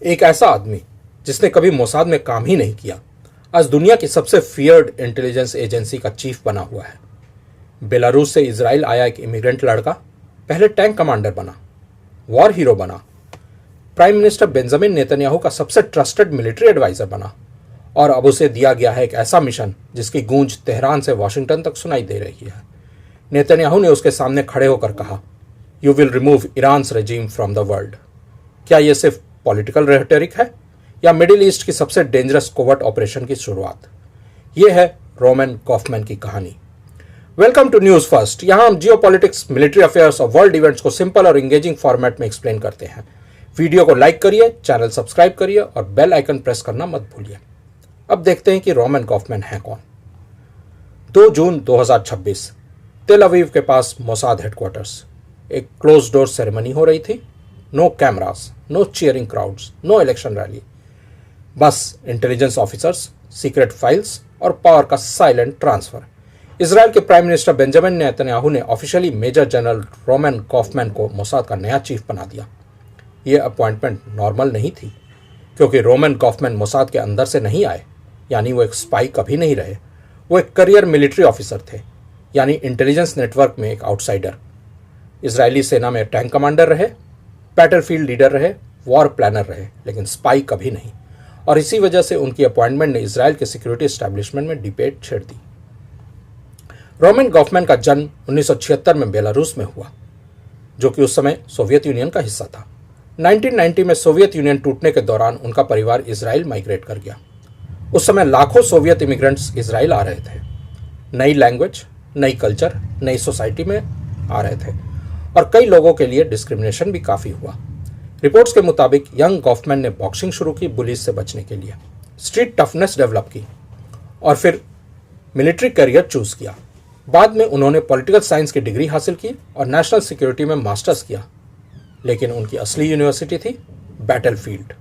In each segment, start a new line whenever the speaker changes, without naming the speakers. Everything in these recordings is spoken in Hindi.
एक ऐसा आदमी जिसने कभी मोसाद में काम ही नहीं किया, आज दुनिया की सबसे फियर्ड इंटेलिजेंस एजेंसी का चीफ बना हुआ है। बेलारूस से इजराइल आया एक इमिग्रेंट लड़का पहले टैंक कमांडर बना, वॉर हीरो बना, प्राइम मिनिस्टर बेंजामिन नेतन्याहू का सबसे ट्रस्टेड मिलिट्री एडवाइजर बना, और अब उसे दिया गया है एक ऐसा मिशन जिसकी गूंज तेहरान से वॉशिंगटन तक सुनाई दे रही है। नेतन्याहू ने उसके सामने खड़े होकर कहा, you will remove Iran's regime from the world. क्या यह सिर्फ पॉलिटिकल रेटोरिक है या मिडिल ईस्ट की सबसे डेंजरस कोवर्ट ऑपरेशन की शुरुआत? यह है रोमन कॉफमैन की कहानी। Welcome to News First. यहां हम जियोपॉलिटिक्स, मिलिट्री अफेयर्स और वर्ल्ड इवेंट्स को सिंपल और एंगेजिंग फॉर्मेट में एक्सप्लेन करते हैं। वीडियो को लाइक करिए, चैनल सब्सक्राइब करिए और बेल आइकन प्रेस करना मत भूलिए। अब देखते हैं कि रोमन कॉफमैन है कौन। 2 जून 2026 तेल अवीव के पास मोसाद हेडक्वार्टर्स। एक क्लोज डोर सेरेमनी हो रही थी। No cameras, no cheering crowds, no election rally, बस इंटेलिजेंस ऑफिसर्स, सीक्रेट फाइल्स और पावर का साइलेंट ट्रांसफर। इजराइल के प्राइम मिनिस्टर बेंजामिन नेतन्याहू ने officially major general Roman Kaufman को मोसाद का नया चीफ बना दिया। यह अपॉइंटमेंट नॉर्मल नहीं थी, क्योंकि रोमन कॉफमैन मोसाद के अंदर से नहीं आए, यानी वो एक स्पाई कभी नहीं रहे। वो एक करियर मिलिट्री ऑफिसर थे, यानी इंटेलिजेंस नेटवर्क में एक आउटसाइडर। इजरायली सेना में टैंक कमांडर रहे, बैटलफील्ड लीडर रहे, वॉर प्लानर रहे, लेकिन स्पाई कभी नहीं। और इसी वजह से उनकी अपॉइंटमेंट ने इजराइल के सिक्योरिटी एस्टैब्लिशमेंट में डिबेट छेड़ दी। रोमन कॉफमैन का जन्म 1976 में बेलारूस में हुआ, जो कि उस समय सोवियत यूनियन का हिस्सा था। 1990 में सोवियत यूनियन टूटने के दौरान उनका परिवार इजराइल माइग्रेट कर गया। उस समय लाखों सोवियत इमिग्रेंट्स इजराइल आ रहे थे। नई लैंग्वेज, नई कल्चर, नई सोसाइटी में आ रहे थे, और कई लोगों के लिए डिस्क्रिमिनेशन भी काफ़ी हुआ। रिपोर्ट्स के मुताबिक यंग कॉफमैन ने बॉक्सिंग शुरू की पुलिस से बचने के लिए, स्ट्रीट टफनेस डेवलप की और फिर मिलिट्री करियर चूज किया। बाद में उन्होंने पॉलिटिकल साइंस की डिग्री हासिल की और नेशनल सिक्योरिटी में मास्टर्स किया, लेकिन उनकी असली यूनिवर्सिटी थी बैटलफील्ड।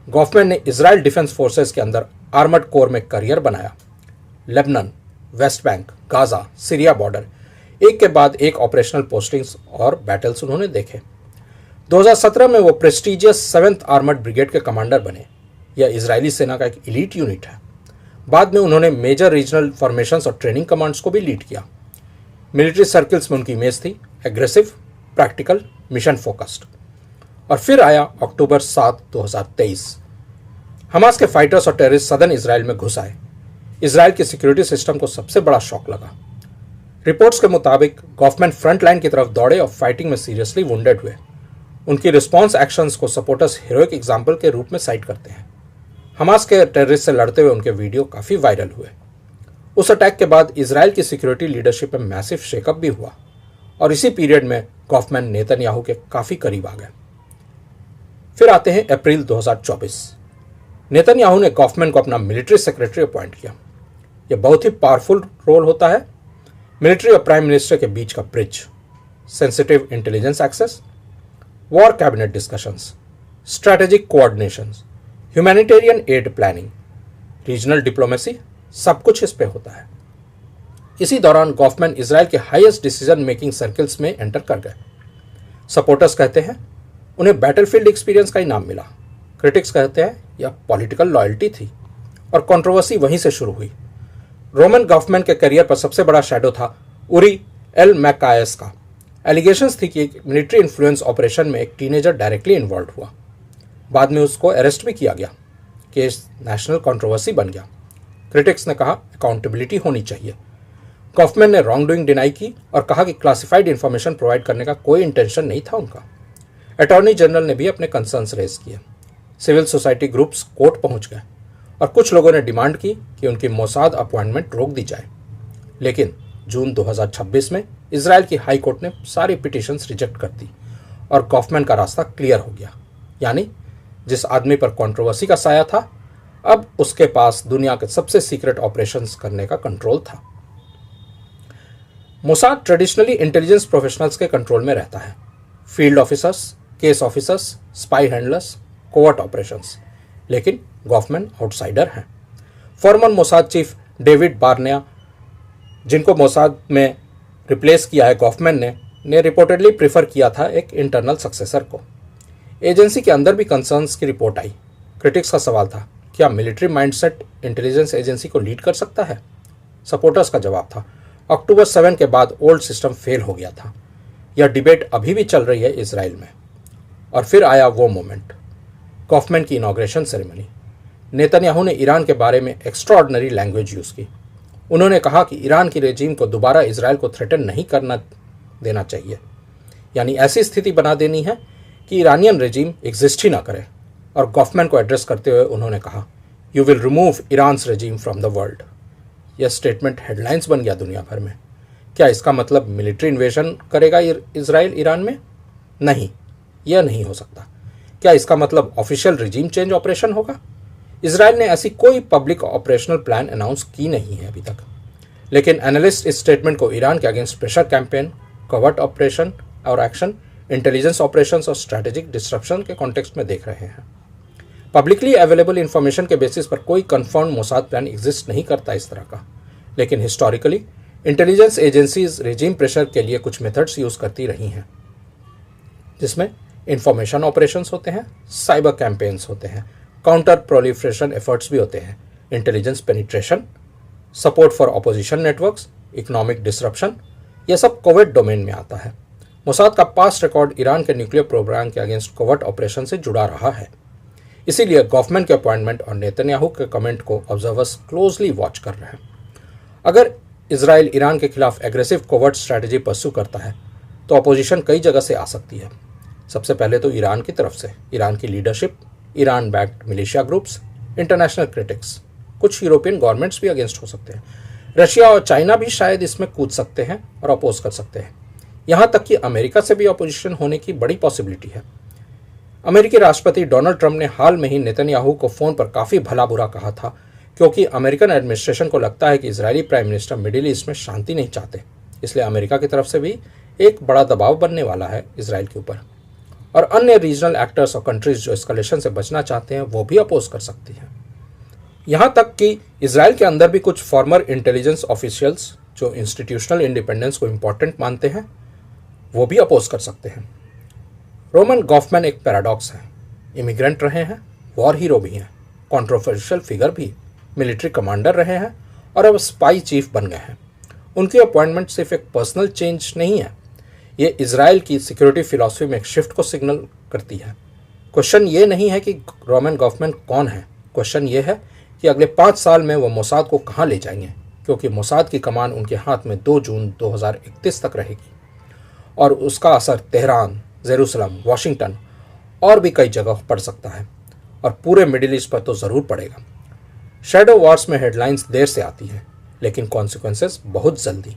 कॉफमैन ने इजराइल डिफेंस फोर्सेस के अंदर आर्मर्ड कोर में करियर बनाया। Lebanon, West Bank, Gaza, Syria border, एक के बाद एक ऑपरेशनल पोस्टिंग्स और बैटल्स उन्होंने देखे। 2017 में वो प्रेस्टिजियस 7th आर्मर्ड ब्रिगेड के कमांडर बने। यह इजरायली सेना का एक इलीट यूनिट है। बाद में उन्होंने मेजर रीजनल फॉर्मेशंस और ट्रेनिंग कमांड्स को भी लीड किया। मिलिट्री सर्कल्स में उनकी इमेज थी एग्रेसिव, प्रैक्टिकल, मिशन फोकस्ड। और फिर आया अक्टूबर 7, 2023। हमास के फाइटर्स और टेररिस्ट सदर्न इजराइल में घुस आए। इजराइल के सिक्योरिटी सिस्टम को सबसे बड़ा शॉक लगा। रिपोर्ट्स के मुताबिक कॉफमैन फ्रंट लाइन की तरफ दौड़े और फाइटिंग में सीरियसली वुंडेड हुए। उनकी रिस्पॉन्स एक्शंस को सपोर्टर्स हीरोइक एग्जाम्पल के रूप में साइट करते हैं। हमास के टेररिस्ट से लड़ते हुए उनके वीडियो काफ़ी वायरल हुए। उस अटैक के बाद इजराइल की सिक्योरिटी लीडरशिप में मैसिव शेकअप भी हुआ, और इसी पीरियड में कॉफमैन नेतन्याहू के काफ़ी करीब आ गए। फिर आते हैं अप्रैल 2024। नेतन्याहू ने कॉफमैन को अपना मिलिट्री सेक्रेटरी अपॉइंट किया। यह बहुत ही पावरफुल रोल होता है, मिलिट्री और प्राइम मिनिस्टर के बीच का bridge, sensitive intelligence access, war cabinet discussions, strategic coordinations, humanitarian aid planning, regional diplomacy, सब कुछ इस पे होता है। इसी दौरान कॉफमैन इजराइल के हाईएस्ट डिसीजन मेकिंग सर्कल्स में एंटर कर गए। सपोर्टर्स कहते हैं उन्हें बैटलफील्ड एक्सपीरियंस का ही नाम मिला। क्रिटिक्स कहते हैं यह पॉलिटिकल लॉयल्टी थी, और कंट्रोवर्सी वहीं से शुरू हुई। रोमन कॉफमैन के करियर पर सबसे बड़ा शैडो था उरी एल मैकायस का। एलिगेशंस थी कि एक मिलिट्री इन्फ्लुएंस ऑपरेशन में एक टीनेजर डायरेक्टली इन्वॉल्व हुआ। बाद में उसको अरेस्ट भी किया गया। केस नेशनल कंट्रोवर्सी बन गया। क्रिटिक्स ने कहा अकाउंटेबिलिटी होनी चाहिए। कॉफमैन ने रॉन्ग डूइंग डिनाई की और कहा कि क्लासिफाइड इंफॉर्मेशन प्रोवाइड करने का कोई इंटेंशन नहीं था उनका। अटॉर्नी जनरल ने भी अपने कंसर्न्स रेज किए। सिविल सोसाइटी ग्रुप्स कोर्ट पहुंच गए, और कुछ लोगों ने डिमांड की कि उनकी मोसाद अपॉइंटमेंट रोक दी जाए। लेकिन जून 2026 में इजराइल की हाई कोर्ट ने सारी पिटीशंस रिजेक्ट कर दी, और कॉफमैन का रास्ता क्लियर हो गया। यानी जिस आदमी पर कंट्रोवर्सी का साया था, अब उसके पास दुनिया के सबसे सीक्रेट ऑपरेशंस करने का कंट्रोल था। मोसाद ट्रेडिशनली इंटेलिजेंस प्रोफेशनल्स के कंट्रोल में रहता है। Field officers, case officers, spy handlers, covert operations. लेकिन कॉफमैन आउटसाइडर हैं। Farmer Mossad chief David Barnea, जिनको मोसाद में रिप्लेस किया है कॉफमैन ने रिपोर्टेडली प्रीफर किया था एक इंटरनल सक्सेसर को। एजेंसी के अंदर भी कंसर्न्स की रिपोर्ट आई। क्रिटिक्स का सवाल था, क्या मिलिट्री माइंडसेट इंटेलिजेंस एजेंसी को लीड कर सकता है? सपोर्टर्स का जवाब था, अक्टूबर 7 के बाद ओल्ड सिस्टम फेल हो गया था। यह डिबेट अभी भी चल रही है इजराइल में। और फिर आया वो मोमेंट, कॉफमैन की इनॉग्रेशन सेरेमनी। नेतन्याहू ने ईरान के बारे में एक्स्ट्राऑर्डिनरी लैंग्वेज यूज़ की। उन्होंने कहा कि ईरान की रेजिम को दोबारा इजराइल को थ्रेटन नहीं करना देना चाहिए, यानी ऐसी स्थिति बना देनी है कि ईरानियन रेजिम एग्जिस्ट ही ना करे। और गॉफमैन को एड्रेस करते हुए उन्होंने कहा, you will remove Iran's regime from the world. यह स्टेटमेंट हेडलाइंस बन गया दुनिया भर में। क्या इसका मतलब मिलिट्री इन्वेजन करेगा इजराइल ईरान में? नहीं, यह नहीं हो सकता। क्या इसका मतलब ऑफिशियल रेजिम चेंज ऑपरेशन होगा? इजराइल ने ऐसी कोई पब्लिक ऑपरेशनल प्लान अनाउंस की नहीं है अभी तक। लेकिन एनालिस्ट इस स्टेटमेंट को ईरान के against pressure campaign, covert operation और एक्शन, इंटेलिजेंस ऑपरेशंस और स्ट्रैटेजिक डिस्ट्रप्शन के कॉन्टेक्स्ट में देख रहे हैं। पब्लिकली अवेलेबल इंफॉर्मेशन के बेसिस पर कोई कंफर्म मोसाद प्लान एग्जिस्ट नहीं करता इस तरह का, लेकिन historically intelligence agencies regime pressure के लिए कुछ मेथड्स यूज करती रही हैं, जिसमें इंफॉर्मेशन ऑपरेशंस होते हैं, साइबर कैंपेन्स होते हैं, काउंटर प्रोलिफरेशन एफर्ट्स भी होते हैं, intelligence penetration, support for opposition networks, economic disruption, यह सब कोविड डोमेन में आता है। मोसाद का पास्ट रिकॉर्ड ईरान के न्यूक्लियर प्रोग्राम के अगेंस्ट कोवर्ट ऑपरेशन से जुड़ा रहा है। इसीलिए गॉफमैन के अपॉइंटमेंट और नेतन्याहू के कमेंट को ऑब्जर्वर्स क्लोजली वॉच कर रहे हैं। अगर इजराइल ईरान के खिलाफ एग्रेसिव कोवर्ट स्ट्रैटेजी परस्यू करता है तो अपोजिशन कई जगह से आ सकती है। सबसे पहले तो ईरान की तरफ से, ईरान की leadership, Iran backed militia groups, international critics, कुछ यूरोपियन गवर्नमेंट्स भी अगेंस्ट हो सकते हैं। रशिया और चाइना भी शायद इसमें कूद सकते हैं और अपोज कर सकते हैं। यहाँ तक कि अमेरिका से भी अपोजिशन होने की बड़ी पॉसिबिलिटी है। अमेरिकी राष्ट्रपति डोनाल्ड ट्रंप ने हाल में ही नेतन्याहू को फ़ोन पर काफ़ी भला बुरा कहा था, क्योंकि अमेरिकन एडमिनिस्ट्रेशन को लगता है कि Israeli prime minister middle east में शांति नहीं चाहते। इसलिए अमेरिका की तरफ से भी एक बड़ा दबाव बनने वाला है इजराइल के ऊपर। और अन्य रीजनल एक्टर्स और कंट्रीज जो एस्केलेशन से बचना चाहते हैं वो भी अपोज कर सकती हैं। यहाँ तक कि इजराइल के अंदर भी कुछ फॉर्मर इंटेलिजेंस ऑफिशियल्स जो इंस्टीट्यूशनल इंडिपेंडेंस को इम्पॉर्टेंट मानते हैं वो भी अपोज कर सकते हैं। रोमन गॉफमैन एक पैराडॉक्स है। इमिग्रेंट रहे हैं, वॉर हीरो भी हैं, कंट्रोवर्शियल फिगर भी, मिलिट्री कमांडर रहे हैं और अब स्पाई चीफ बन गए हैं। उनकी अपॉइंटमेंट सिर्फ एक पर्सनल चेंज नहीं है, ये इजराइल की सिक्योरिटी फिलॉसफी में एक शिफ्ट को सिग्नल करती है। क्वेश्चन ये नहीं है कि रोमन गॉफमैन कौन है, क्वेश्चन ये है कि अगले 5 साल में वो मोसाद को कहाँ ले जाएंगे, क्योंकि मोसाद की कमान उनके हाथ में 2 जून 2031 तक रहेगी और उसका असर तेहरान, जेरूसलम, वाशिंगटन और भी कई जगह पड़ सकता है और पूरे मिडिल ईस्ट पर तो ज़रूर पड़ेगा। शैडो वॉर्स में हेडलाइंस देर से आती हैं, लेकिन कॉन्सिक्वेंसेस बहुत जल्दी।